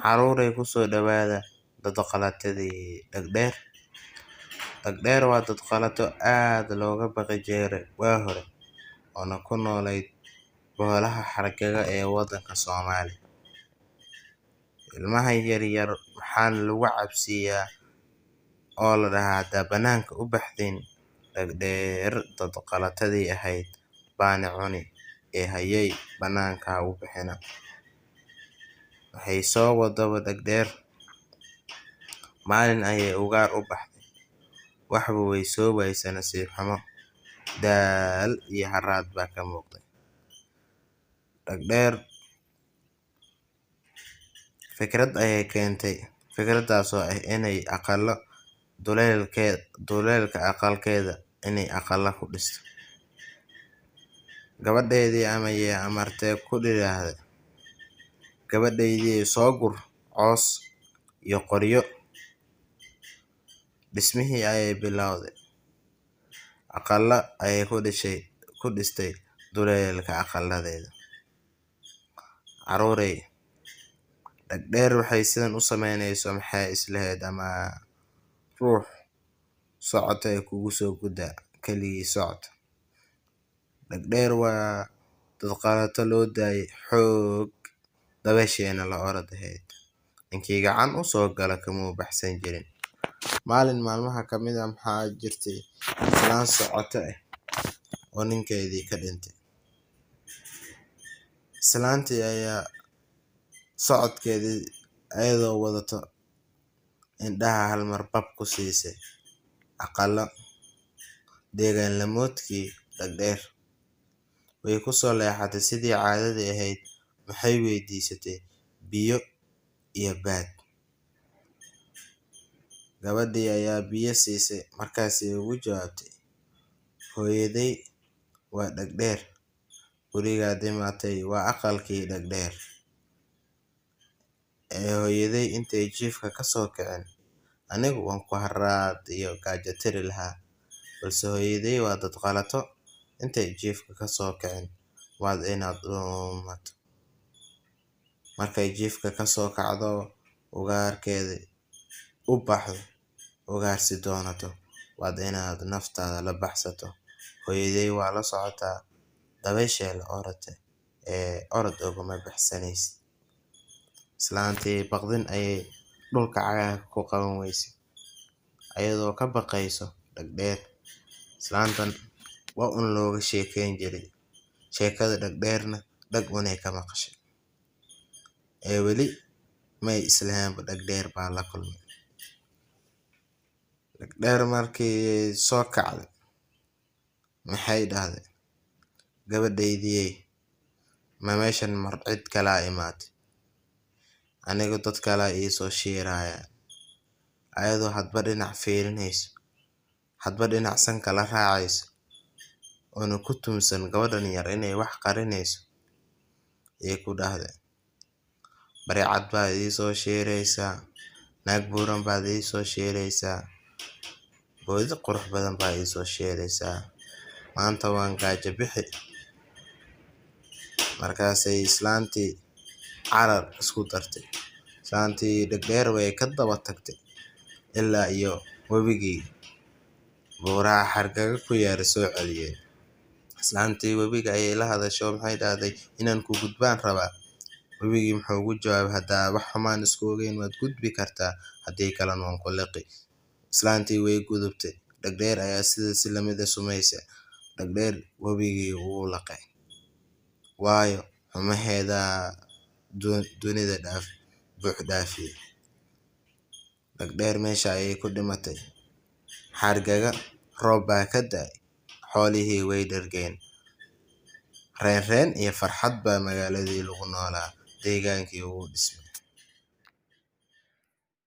Caruuray ku soo dhawaada dad qalatadii dhagdheer. Dhagdheer waa dad qalato aad looga baqi jiray waa hore oo ku noolayd boholaha xarkaga ee waddanka Soomaaliya. Ilmaha yaryar waxaan lagu cabsiyaa oo la dhahaa haddaa banaanka u baxdeen dhagdheer dad qalatadii ahayd baana cuni ee hayay banaanka u bixina. Waxay soo wadaba dhagdheer maalin ayay ugaar u baxday. Waxba way soo waaysa nasiib xumo, daal iyo haraad baa ka muuqday. Dhagdheer fikrad ayay keentay. Fikradaasoo ah inay aqalo duleelka aqalkeeda inay aqala ku dhisto. Gabadheedii amayee amartay ku dhiraahday. Gabadheedii soo gur coos iyo qoryo. Dhismihii ayay bilowday. Aqala ayay ku dhistay duleelka aqaladeeda. Caruuray dhagdheer waxay sidan u sameynayso maxay islahayd ama ruux socotay kugu soo gudaa keligii socod. Dhagdheer waa dad qalato loo daayay xoog dabeesheena la ordahayd. Ninkii gacan u soo gala kamuu baxsan jirin. Maalin maalmaha ka mid ah maxaa jirtay islaan socoto ah oo ninkeedii ka dhintay. Islaantii ayaa socodkeedii ayadoo wadato indhaha hal mar bab ku siisay aqala deegaan la moodkii dhagdheer. Way ku soo leexatay sidii caadadii ahayd. Maxay weydiisatay biyo iyo baad. Gabadhii ayaa biyo siisay markaasay ugu jawaabtay hooyaday waa dhagdheer. Gurigaa dhimatay waa aqalkii dhagdheer. Hooyaday intay jiifka ka soo kicin anigu waan ku haraad iyo gaajo tiri lahaa. Balse hooyaday waa dad qalato intay jiifka ka soo kicin waad inaad dhuumato. Markay jiifka ka soo kacdo ugaarkeedii u baxdo ugaarsi doonato waad inaad naftaada la baxsato. Hooyaday waa la socotaa dabeeshee la orotay orod oguma baxsanaysid. Islaantii baqdin ayay dhulka cagaha ku qaban weysay ayadoo ka baqayso dhagdheer. Islaantan waa un looga sheekeyn jiray sheekada dhagdheerna dhag unay ka maqashay. Weli may islaamka dhagdheer baa la kulmay. Dhagdheer markii soo kacday maxay dhahday gabadheedii ma meeshan mar cid kala imaatay. Anigu dad kale ii soo shiiraya ayadoo hadba dhinac fiirinayso hadba dhinac sanka la raacayso oo ku tumsan gabadhan yar inay wax qarinayso ee ku dhahday bari cad baa ii soo shiiraysaa naag buuran baad ii soo shiiraysaa boodi qurux badan baa ii soo shiiraysaa maanta waan gaajo bixi. Markaasay islaantii carar isku dartay. Islaantii dhagdheer way ka daba tagtay ilaa iyo webigii buuraha xarkaga ku yaara soo celiyay. Islaantii webiga ayay la hadasho maxay dhahday inaan ku gudbaan rabaa. Webigii muxuu ugu jawaabay haddaa wax xumaan isku ogeyn waad gudbi kartaa haddii kale waan ku liqi. Islaantii way gudubtay. Dhagdheer ayaa si la mid ah sumaysay. Dhagdheer webigii wuu laqay waayo xumaheeda dunida buux dhaafiyay. Dhagdheer meesha ayay ku dhimatay. Xarkaga roob baa ka da'ay xoolihii way dhargeen. Reen iyo farxad baa magaaladii lagu noolaa deegaankii ugu dhismay.